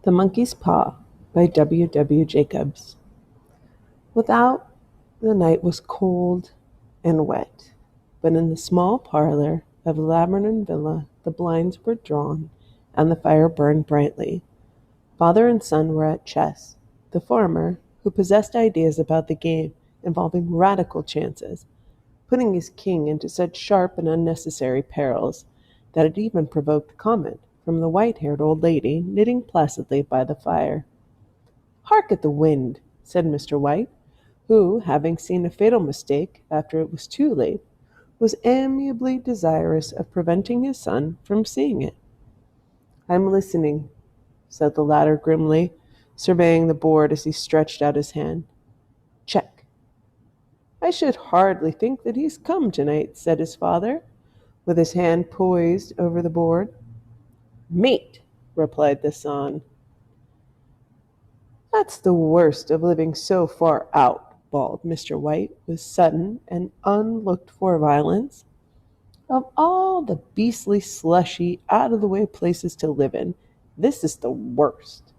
The Monkey's Paw by W. W. Jacobs. Without, the night was cold and wet, but in the small parlor of Lamberton Villa the blinds were drawn and the fire burned brightly. Father and son were at chess. The former, who possessed ideas about the game involving radical chances, putting his king into such sharp and unnecessary perils that it even provoked comment from the white-haired old lady knitting placidly by the fire. "Hark at the wind!" said Mr. White, who, having seen a fatal mistake after it was too late, was amiably desirous of preventing his son from seeing it. "I'm listening," said the latter grimly, surveying the board as he stretched out his hand. "Check." "I should hardly think that he's come tonight," said his father, with his hand poised over the board. "Mate," replied the son. "That's the worst of living so far out," bawled Mr. White, with sudden and unlooked-for violence. "Of all the beastly, slushy, out-of-the-way places to live in, this is the worst.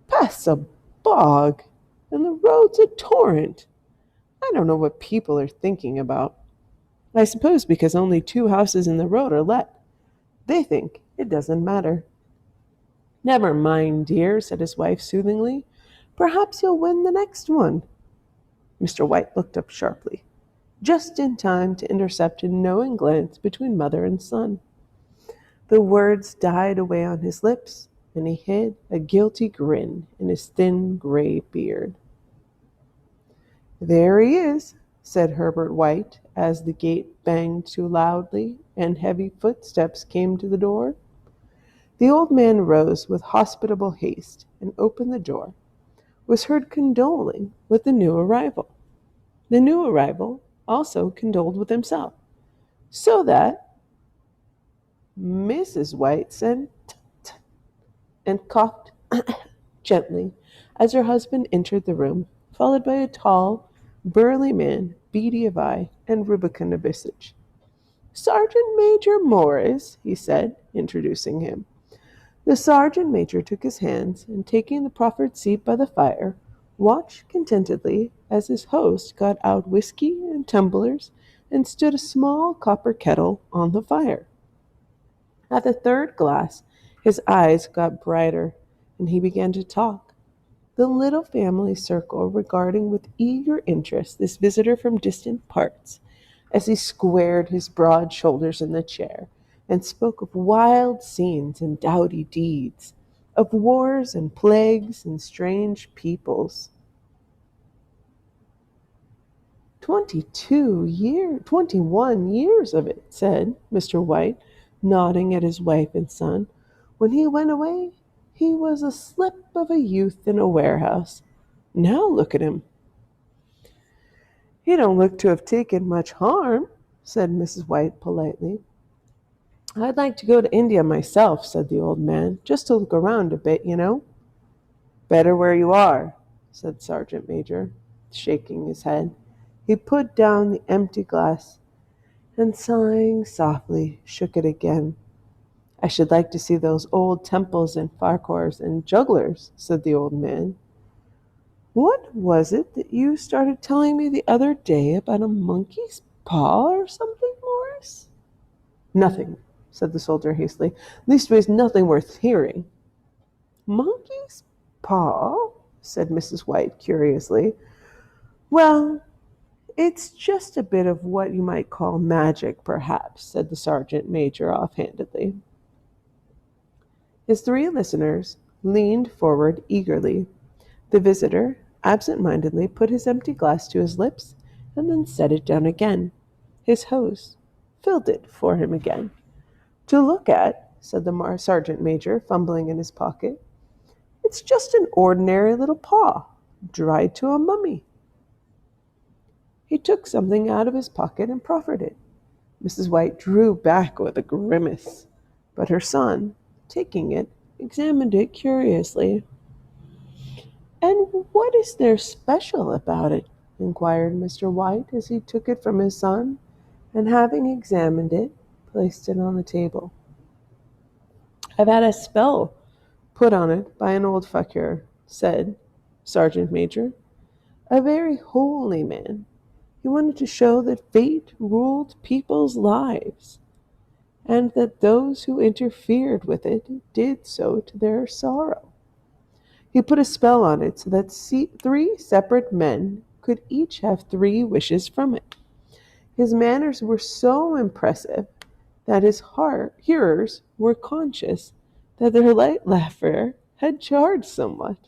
Past a bog, and the road's a torrent. I don't know what people are thinking about. I suppose because only 2 houses in the road are let. They think it doesn't matter." "Never mind, dear," said his wife soothingly. "Perhaps you'll win the next one." Mr. White looked up sharply, just in time to intercept a knowing glance between mother and son. The words died away on his lips, and he hid a guilty grin in his thin gray beard. "There he is," said Herbert White, as the gate banged too loudly and heavy footsteps came to the door. The old man rose with hospitable haste and opened the door, was heard condoling with the new arrival. The new arrival also condoled with himself, so that Mrs. White said "Tut, tut," and coughed gently as her husband entered the room, followed by a tall, burly man, beady of eye and rubicund of visage. "Sergeant Major Morris," he said, introducing him. The sergeant major took his hands, and taking the proffered seat by the fire, watched contentedly as his host got out whiskey and tumblers and stood a small copper kettle on the fire. At the third glass his eyes got brighter, and he began to talk, the little family circle regarding with eager interest this visitor from distant parts, as he squared his broad shoulders in the chair and spoke of wild scenes and doughty deeds, of wars and plagues and strange peoples. 21 years of it," said Mr. White, nodding at his wife and son. "When he went away, he was a slip of a youth in a warehouse. Now look at him." "He don't look to have taken much harm," said Mrs. White politely. "I'd like to go to India myself," said the old man, "just to look around a bit, you know." "Better where you are," said Sergeant Major, shaking his head. He put down the empty glass and, sighing softly, shook it again. "I should like to see those old temples and farquhars and jugglers," said the old man. "What was it that you started telling me the other day about a monkey's paw or something, Morris?" "Nothing," said the soldier hastily. "Leastways, nothing worth hearing." "Monkey's paw?" said Mrs. White curiously. "Well, it's just a bit of what you might call magic, perhaps," said the sergeant major offhandedly. His 3 listeners leaned forward eagerly. The visitor absent-mindedly put his empty glass to his lips and then set it down again. His host filled it for him again. "To look at," said the sergeant major, fumbling in his pocket, "it's just an ordinary little paw, dried to a mummy." He took something out of his pocket and proffered it. Mrs. White drew back with a grimace, but her son, taking it, examined it curiously. "And what is there special about it?" inquired Mr. White, as he took it from his son, and having examined it, placed it on the table. "I've had a spell put on it by an old fakir, said Sergeant Major. A very holy man. He wanted to show that fate ruled people's lives, and that those who interfered with it did so to their sorrow. He put a spell on it so that three separate men could each have three wishes from it. His manners were so impressive that his hearers were conscious that their light laughter had charged somewhat.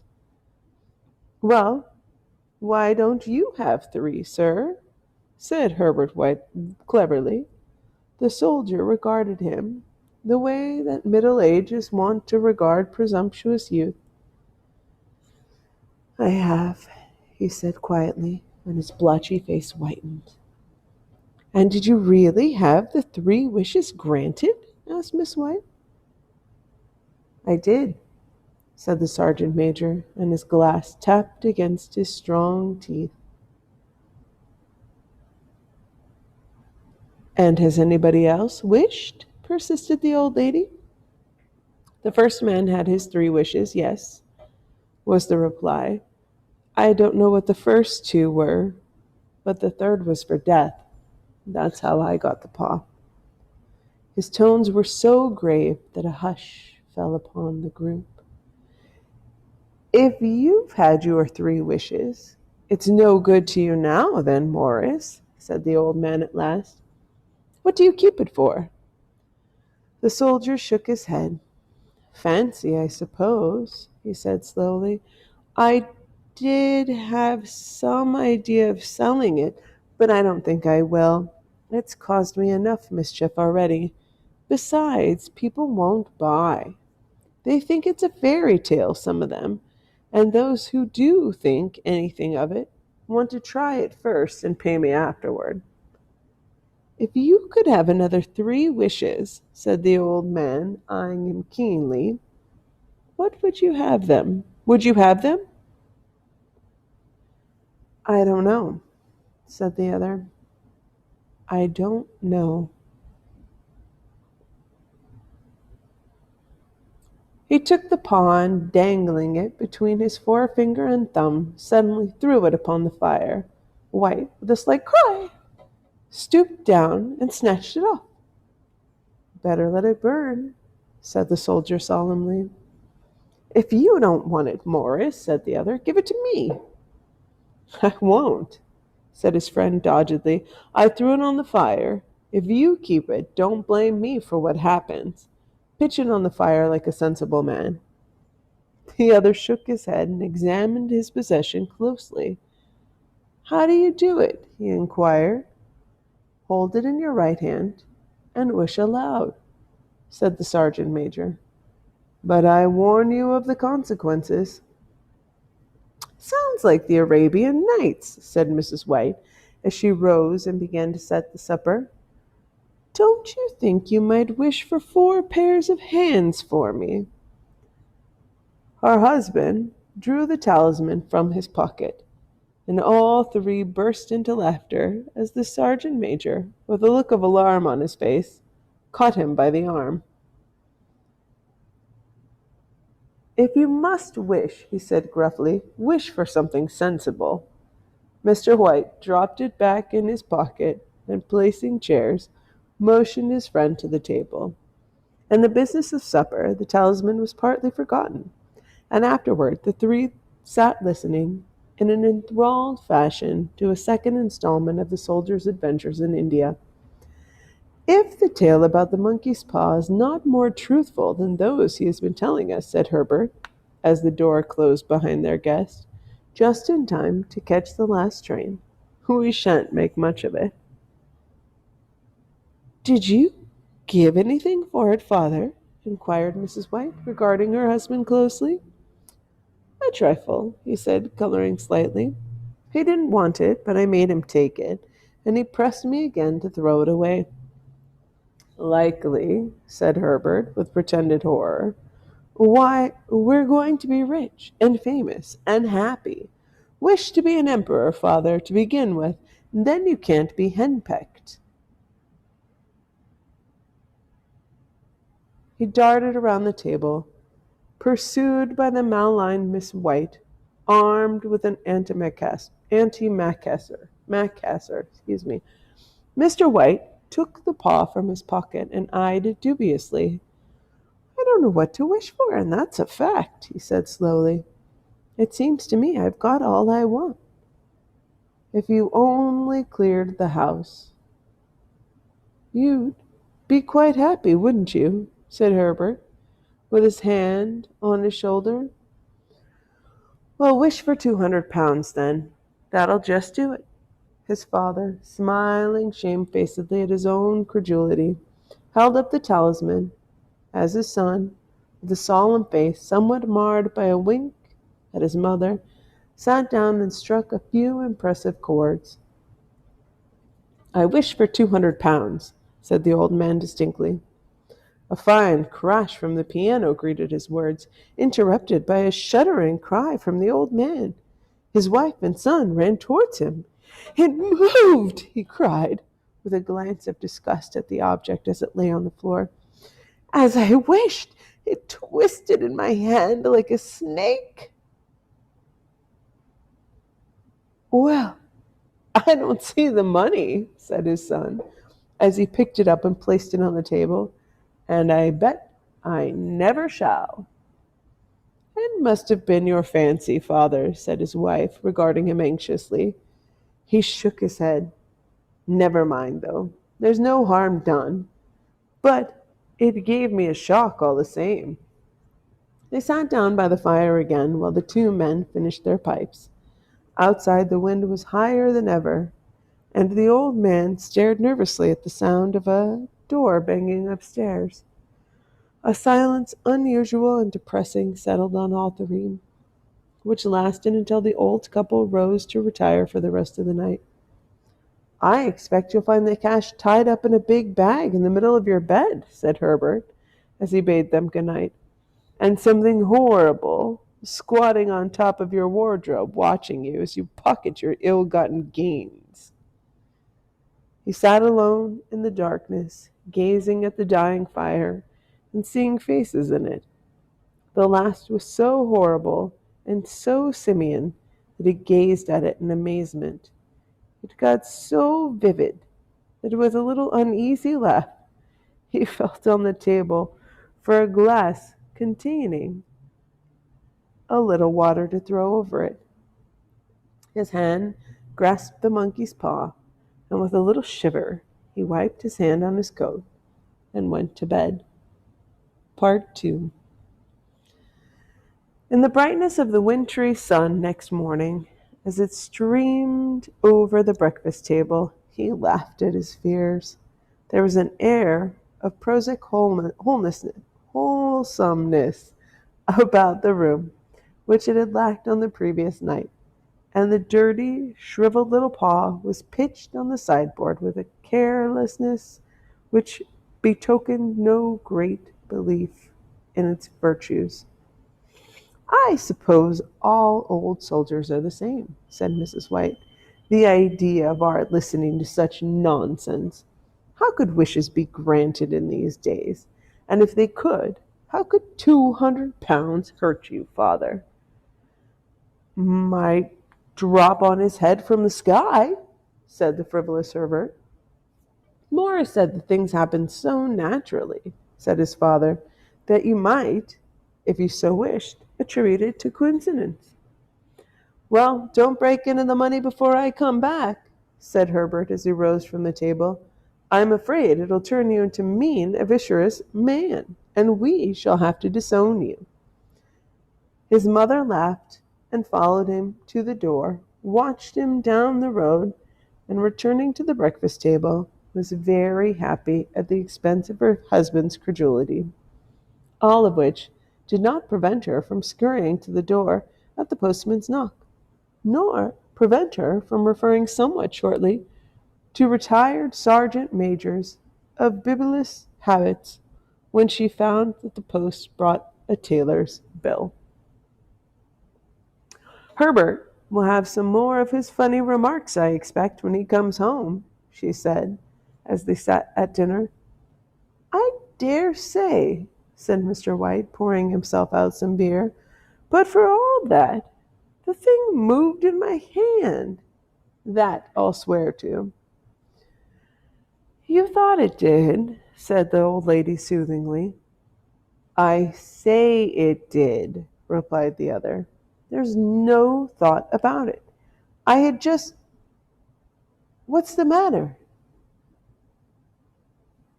Well, why don't you have three, sir? Said Herbert White cleverly. The soldier regarded him the way that middle age is wont to regard presumptuous youth. I have, he said quietly, and his blotchy face whitened. And did you really have the three wishes granted? Asked Miss White. I did, said the sergeant major, and his glass tapped against his strong teeth. And has anybody else wished? Persisted the old lady. The first man had his three wishes, yes, was the reply. I don't know what the first two were, but the third was for death. That's how I got the paw. His tones were so grave that a hush fell upon the group. If you've had your three wishes, it's no good to you now, then, Morris, said the old man at last. What do you keep it for? The soldier shook his head. Fancy, I suppose, he said slowly. I did have some idea of selling it, but I don't think I will. It's caused me enough mischief already. Besides, people won't buy. They think it's a fairy tale, some of them, and those who do think anything of it want to try it first and pay me afterward. If you could have another three wishes, said the old man, eyeing him keenly, what would you have them? Would you have them? I don't know, said the other. I don't know. He took the paw and, dangling it between his forefinger and thumb, suddenly threw it upon the fire. White, with a slight cry, stooped down and snatched it off. Better let it burn, said the soldier solemnly. If you don't want it, Morris, said the other, give it to me. I won't, said his friend doggedly. I threw it on the fire. If you keep it, don't blame me for what happens. Pitch it on the fire like a sensible man. The other shook his head and examined his possession closely. How do you do it? He inquired. Hold it in your right hand and wish aloud, said the sergeant major. But I warn you of the consequences. Sounds like the Arabian Nights, said Mrs. White, as she rose and began to set the supper. Don't you think you might wish for 4 pairs of hands for me? Her husband drew the talisman from his pocket, and all three burst into laughter as the sergeant major, with a look of alarm on his face, caught him by the arm. If you must wish, he said gruffly, wish for something sensible. Mr. White dropped it back in his pocket and, placing chairs, motioned his friend to the table. In the business of supper, the talisman was partly forgotten, and afterward the three sat listening in an enthralled fashion to a second installment of the soldier's adventures in India. If the tale about the monkey's paw is not more truthful than those he has been telling us, said Herbert, as the door closed behind their guest, just in time to catch the last train, we shan't make much of it. Did you give anything for it, father? Inquired Mrs. White, regarding her husband closely. A trifle, he said, coloring slightly. He didn't want it, but I made him take it, and he pressed me again to throw it away. Likely, said Herbert, with pretended horror. Why, we're going to be rich and famous and happy. Wish to be an emperor, father, to begin with, and then you can't be henpecked. He darted around the table, pursued by the malines Miss White, armed with an antimacassar. Mr. White took the paw from his pocket and eyed it dubiously. I don't know what to wish for, and that's a fact, he said slowly. It seems to me I've got all I want. If you only cleared the house, you'd be quite happy, wouldn't you? Said Herbert, with his hand on his shoulder. Well, wish for £200 then. That'll just do it. His father, smiling shamefacedly at his own credulity, held up the talisman as his son, with a solemn face somewhat marred by a wink at his mother, sat down and struck a few impressive chords. I wish for £200, said the old man distinctly. A fine crash from the piano greeted his words, interrupted by a shuddering cry from the old man. His wife and son ran towards him. It moved, he cried, with a glance of disgust at the object as it lay on the floor. As I wished, it twisted in my hand like a snake. Well, I don't see the money, said his son, as he picked it up and placed it on the table, and I bet I never shall. It must have been your fancy, father, said his wife, regarding him anxiously. He shook his head. Never mind, though. There's no harm done. But it gave me a shock all the same. They sat down by the fire again while the two men finished their pipes. Outside the wind was higher than ever, and the old man stared nervously at the sound of a door banging upstairs. A silence unusual and depressing settled on all three, which lasted until the old couple rose to retire for the rest of the night. I expect you'll find the cash tied up in a big bag in the middle of your bed, said Herbert, as he bade them good night, and something horrible squatting on top of your wardrobe, watching you as you pocket your ill-gotten gains. He sat alone in the darkness, gazing at the dying fire and seeing faces in it. The last was so horrible and so simian that he gazed at it in amazement. It got so vivid that with a little uneasy laugh he felt on the table for a glass containing a little water to throw over it. His hand grasped the monkey's paw, and with a little shiver he wiped his hand on his coat and went to bed. Part 2. In the brightness of the wintry sun next morning, as it streamed over the breakfast table, he laughed at his fears. There was an air of prosaic wholesomeness about the room, which it had lacked on the previous night, and the dirty, shriveled little paw was pitched on the sideboard with a carelessness which betokened no great belief in its virtues. I suppose all old soldiers are the same, said Mrs. White. The idea of our listening to such nonsense. How could wishes be granted in these days? And if they could, how could £200 hurt you, father? Might drop on his head from the sky, said the frivolous Herbert. Morris said that things happen so naturally, said his father, that you might, if you so wished, attribute it to coincidence. Well, don't break into the money before I come back, said Herbert as he rose from the table. I'm afraid it'll turn you into mean, avaricious man, and we shall have to disown you. His mother laughed and followed him to the door, watched him down the road, and returning to the breakfast table, was very happy at the expense of her husband's credulity. All of which did not prevent her from scurrying to the door at the postman's knock, nor prevent her from referring somewhat shortly to retired sergeant majors of bibulous habits when she found that the post brought a tailor's bill. Herbert will have some more of his funny remarks, I expect, when he comes home, she said, as they sat at dinner. I dare say said Mr. White, pouring himself out some beer. "But for all that, the thing moved in my hand. That I'll swear to." "You thought it did," said the old lady soothingly. "I say it did," replied the other. "There's no thought about it. I had just— What's the matter?"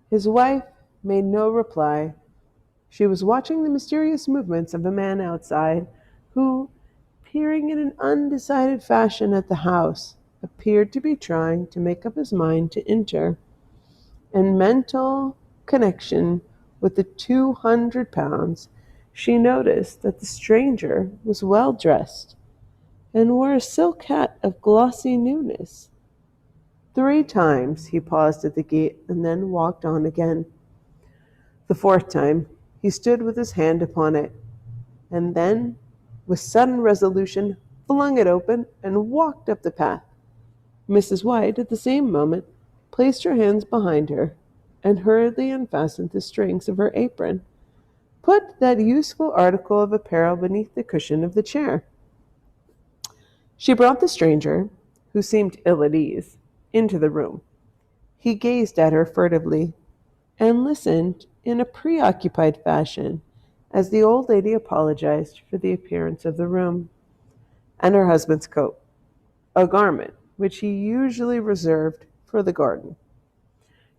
His wife made no reply. She was watching the mysterious movements of a man outside, who, peering in an undecided fashion at the house, appeared to be trying to make up his mind to enter. In mental connection with the £200, she noticed that the stranger was well dressed and wore a silk hat of glossy newness. 3 times he paused at the gate and then walked on again. The 4th time he stood with his hand upon it, and then, with sudden resolution, flung it open and walked up the path. Mrs. White, at the same moment, placed her hands behind her and hurriedly unfastened the strings of her apron, put that useful article of apparel beneath the cushion of the chair. She brought the stranger, who seemed ill at ease, into the room. He gazed at her furtively and listened in a preoccupied fashion as the old lady apologized for the appearance of the room and her husband's coat, a garment which he usually reserved for the garden.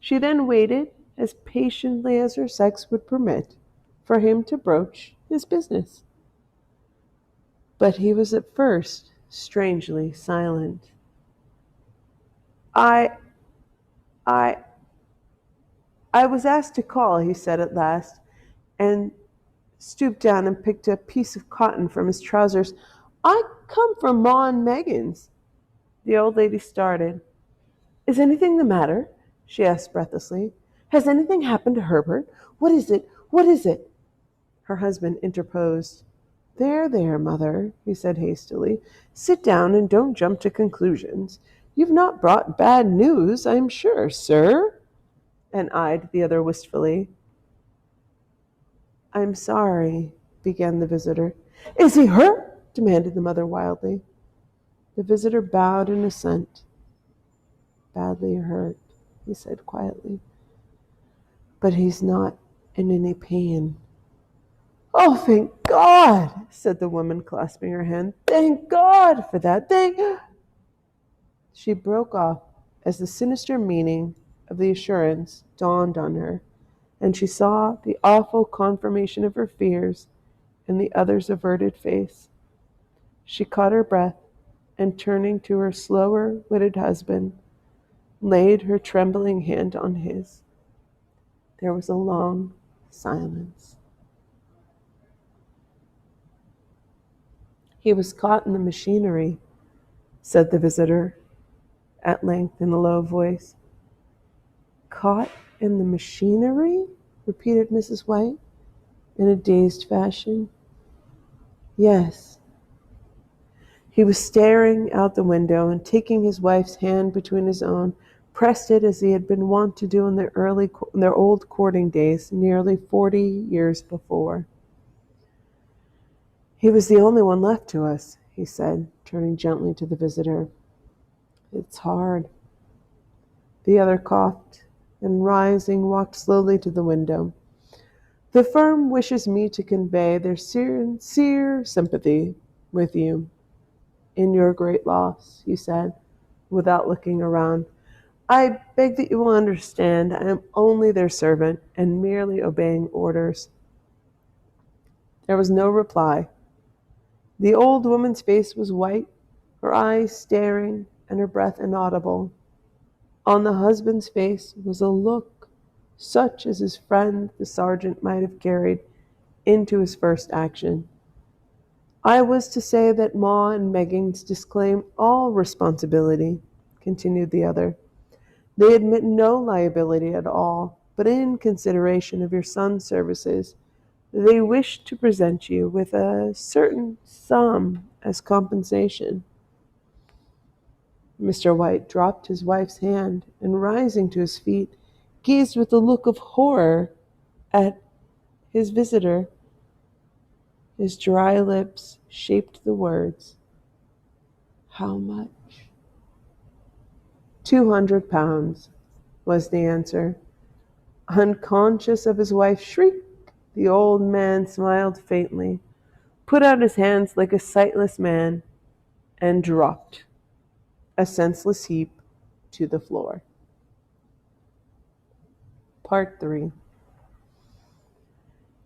She then waited, as patiently as her sex would permit, for him to broach his business. But he was at first strangely silent. I I I was asked to call," he said at last, and stooped down and picked a piece of cotton from his trousers. "I come from Ma and Megan's." The old lady started. "Is anything the matter?" she asked breathlessly. "Has anything happened to Herbert? What is it? What is it?" Her husband interposed. "There, there, mother," he said hastily. "Sit down and don't jump to conclusions. You've not brought bad news, I'm sure, sir?" And eyed the other wistfully. "I'm sorry," began the visitor. "Is he hurt?" demanded the mother wildly. The visitor bowed in assent. "Badly hurt," he said quietly. "But he's not in any pain." "Oh, thank God!" said the woman, clasping her hand. "Thank God for that! Thank—" She broke off as the sinister meaning of the assurance dawned on her, and she saw the awful confirmation of her fears in the other's averted face. She caught her breath, and turning to her slower-witted husband, laid her trembling hand on his. There was a long silence. "He was caught in the machinery," said the visitor, at length, in a low voice. "Caught in the machinery?" repeated Mrs. White, in a dazed fashion. "Yes." He was staring out the window, and taking his wife's hand between his own, pressed it as he had been wont to do in their old courting days, nearly 40 years before. "He was the only one left to us," he said, turning gently to the visitor. "It's hard." The other coughed, and rising, walked slowly to the window. "The firm wishes me to convey their sincere sympathy with you in your great loss," he said, without looking around. "I beg that you will understand I am only their servant and merely obeying orders." There was no reply. The old woman's face was white, her eyes staring, and her breath inaudible. On the husband's face was a look such as his friend the sergeant might have carried into his first action. "I was to say that Ma and Meggins disclaim all responsibility," continued the other. "They admit no liability at all, but in consideration of your son's services, they wish to present you with a certain sum as compensation." Mr. White dropped his wife's hand, and rising to his feet, gazed with a look of horror at His visitor, his dry lips shaped the words. How much? 200 pounds, was the answer. Unconscious of his wife's shriek, the old man smiled faintly, put out his hands like a sightless man, and dropped, a senseless heap, to the floor. Part 3.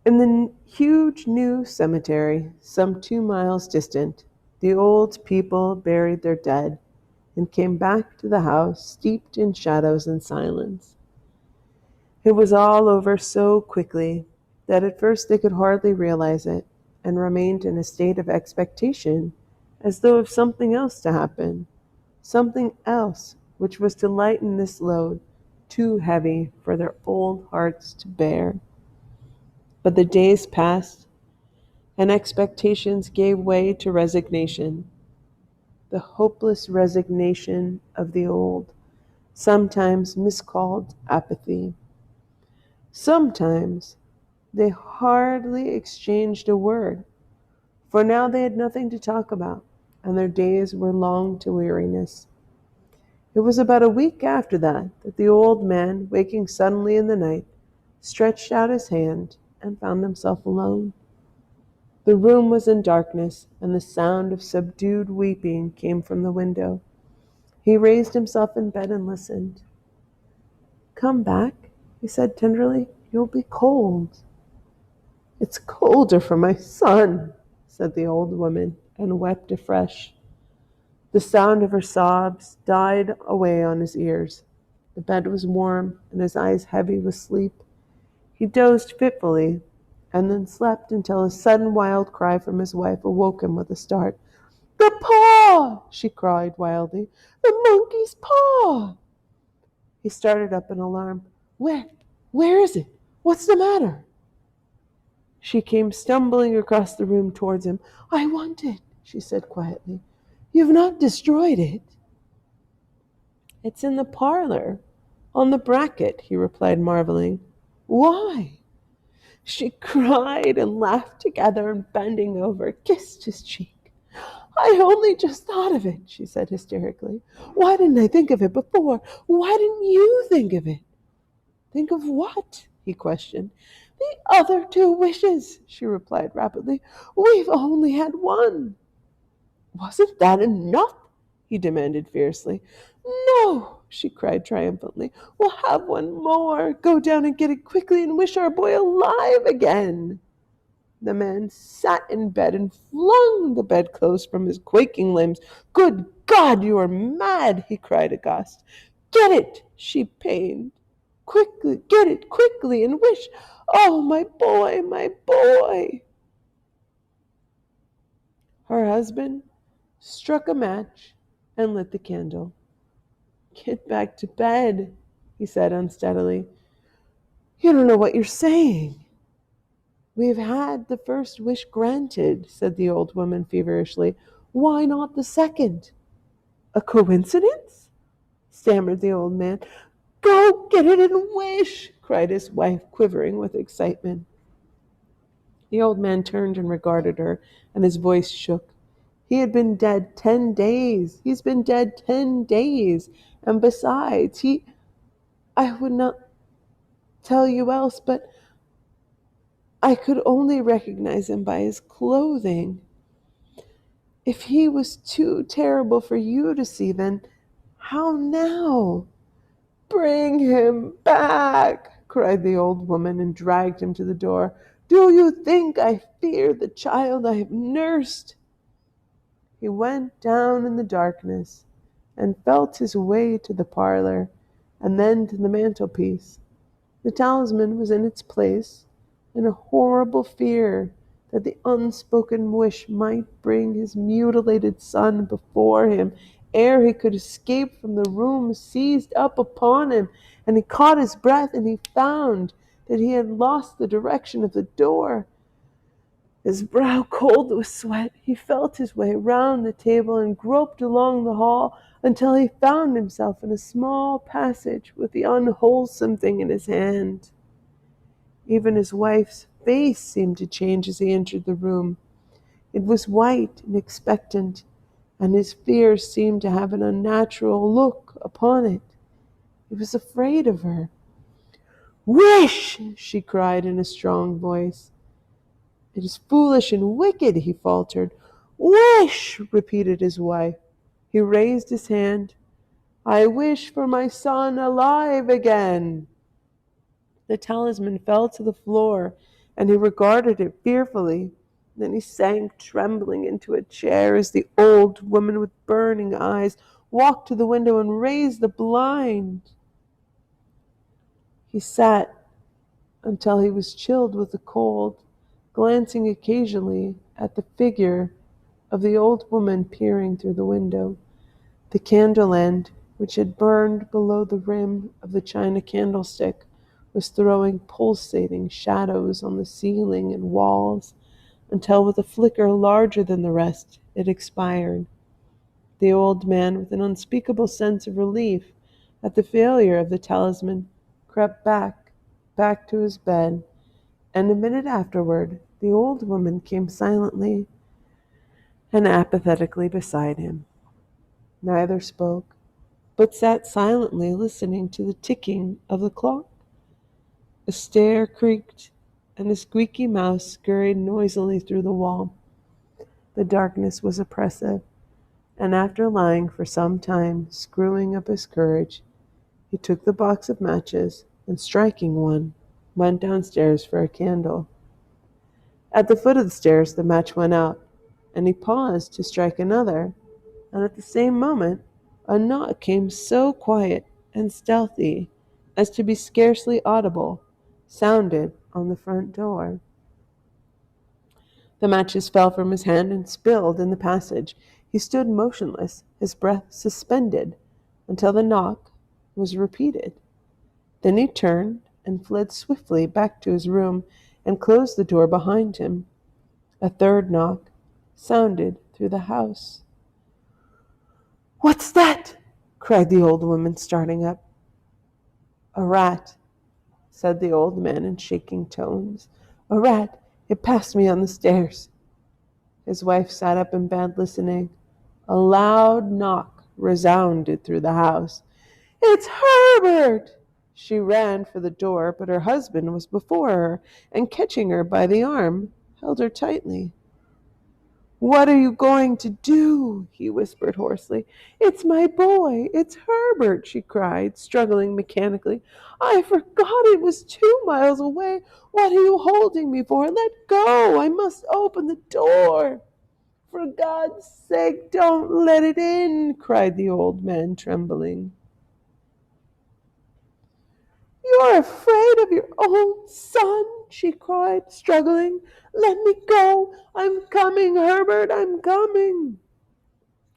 In the huge new cemetery, some 2 miles distant, the old people buried their dead and came back to the house steeped in shadows and silence. It was all over so quickly that at first they could hardly realize it, and remained in a state of expectation, as though of something else to happen, something else which was to lighten this load too heavy for their old hearts to bear. But the days passed, and expectations gave way to resignation, the hopeless resignation of the old, sometimes miscalled apathy. Sometimes they hardly exchanged a word, for now they had nothing to talk about, and their days were long to weariness. It was about a week after that the old man, waking suddenly in the night, stretched out his hand and found himself alone. The room was in darkness, and the sound of subdued weeping came from the window. He raised himself in bed and listened. "Come back," he said tenderly. "You'll be cold." "It's colder for my son," said the old woman, and wept afresh. The sound of her sobs died away on his ears. The bed was warm, and his eyes heavy with sleep. He dozed fitfully, and then slept until a sudden wild cry from his wife awoke him with a start. "The paw!" she cried wildly. "The monkey's paw!" He started up in alarm. Where is it? What's the matter?" She came stumbling across the room towards him. "I want it," she said quietly. "You've not destroyed it?" "It's in the parlor, on the bracket," he replied, marveling. "Why?" She cried and laughed together, and bending over, kissed his cheek. "I only just thought of it," she said hysterically. "Why didn't I think of it before? Why didn't you think of it?" "Think of what?" he questioned. "The other 2 wishes," she replied rapidly. "We've only had one." "Wasn't that enough?" he demanded fiercely. "No," she cried triumphantly. "We'll have one more. Go down and get it quickly and wish our boy alive again." The man sat in bed and flung the bedclothes from his quaking limbs. "Good God, you are mad!" he cried aghast. "Get it!" she pained. "Quickly, get it quickly and wish. Oh, my boy, my boy!" Her husband struck a match and lit the candle. "Get back to bed," he said unsteadily. "You don't know what you're saying." "We've had the first wish granted," said the old woman feverishly. "Why not the second?" "A coincidence?" stammered the old man. "Go get it and wish," cried his wife, quivering with excitement. The old man turned and regarded her, and his voice shook. "He had been dead 10 days. He's been dead 10 days. And besides, I would not tell you else, but I could only recognize him by his clothing. If he was too terrible for you to see, then how now?" "Bring him back," cried the old woman, and dragged him to the door. "Do you think I fear the child I have nursed?" He went down in the darkness and felt his way to the parlor, and then to the mantelpiece. The talisman was in its place, and a horrible fear that the unspoken wish might bring his mutilated son before him ere he could escape from the room seized up upon him, and he caught his breath, and he found that he had lost the direction of the door. His brow cold with sweat, he felt his way round the table and groped along the hall until he found himself in a small passage with the unwholesome thing in his hand. Even his wife's face seemed to change as he entered the room. It was white and expectant, and his fears seemed to have an unnatural look upon it. He was afraid of her. "Wish!" she cried in a strong voice. "It is foolish and wicked," he faltered. "Wish!" repeated his wife. He raised his hand. "I wish for my son alive again." The talisman fell to the floor, and he regarded it fearfully. Then he sank trembling into a chair as the old woman with burning eyes walked to the window and raised the blind. He sat until he was chilled with the cold, glancing occasionally at the figure of the old woman peering through the window. The candle end, which had burned below the rim of the china candlestick, was throwing pulsating shadows on the ceiling and walls until, with a flicker larger than the rest, it expired. The old man, with an unspeakable sense of relief at the failure of the talisman, crept back to his bed, and a minute afterward the old woman came silently and apathetically beside him. Neither spoke, but sat silently listening to the ticking of the clock. A stair creaked, and a squeaky mouse scurried noisily through the wall. The darkness was oppressive, and after lying for some time, screwing up his courage, he took the box of matches, and striking one, went downstairs for a candle. At the foot of the stairs the match went out, and he paused to strike another, and at the same moment a knock came, so quiet and stealthy as to be scarcely audible, sounded on the front door. The matches fell from his hand and spilled in the passage. He stood motionless, his breath suspended, until the knock was repeated. Then he turned and fled swiftly back to his room and closed the door behind him. A third knock sounded through the house. "What's that?" cried the old woman, starting up. "A rat," said the old man in shaking tones. "A rat. It passed me on the stairs." His wife sat up in bed listening. A loud knock resounded through the house. "It's Herbert!" She ran for the door, but her husband was before her, and catching her by the arm, held her tightly. "What are you going to do?" he whispered hoarsely. "It's my boy. It's Herbert," she cried, struggling mechanically. "I forgot it was 2 miles away. What are you holding me for? Let go. I must open the door." "For God's sake, don't let it in," cried the old man, trembling. "You're afraid of your own son," she cried, struggling. "Let me go. I'm coming, Herbert, I'm coming."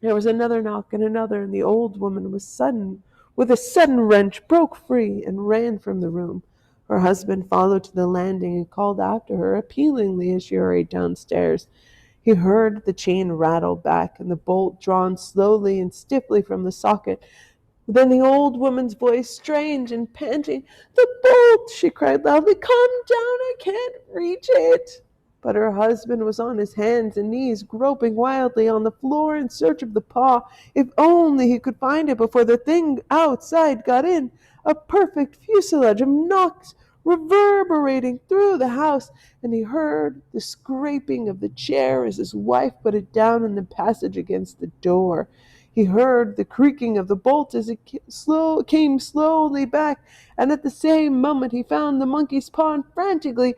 There was another knock and another, and the old woman with a sudden wrench, broke free and ran from the room. Her husband followed to the landing and called after her appealingly as she hurried downstairs. He heard the chain rattle back and the bolt drawn slowly and stiffly from the socket. Then the old woman's voice, strange and panting. "The bolt!" she cried loudly. "Come down, I can't reach it." But her husband was on his hands and knees, groping wildly on the floor in search of the paw. If only he could find it before the thing outside got in. A perfect fusilage of knocks reverberating through the house, and he heard the scraping of the chair as his wife put it down in the passage against the door. He heard the creaking of the bolt as it came slowly back, and at the same moment he found the monkey's paw and frantically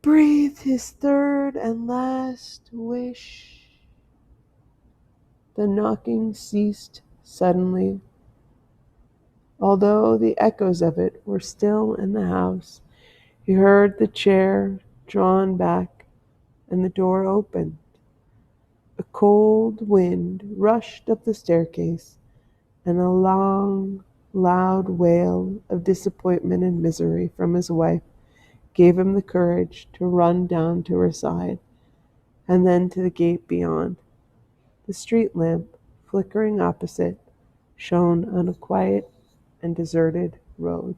breathed his third and last wish. The knocking ceased suddenly, although the echoes of it were still in the house. He heard the chair drawn back and the door opened. A cold wind rushed up the staircase, and a long, loud wail of disappointment and misery from his wife gave him the courage to run down to her side, and then to the gate beyond. The street lamp, flickering opposite, shone on a quiet and deserted road.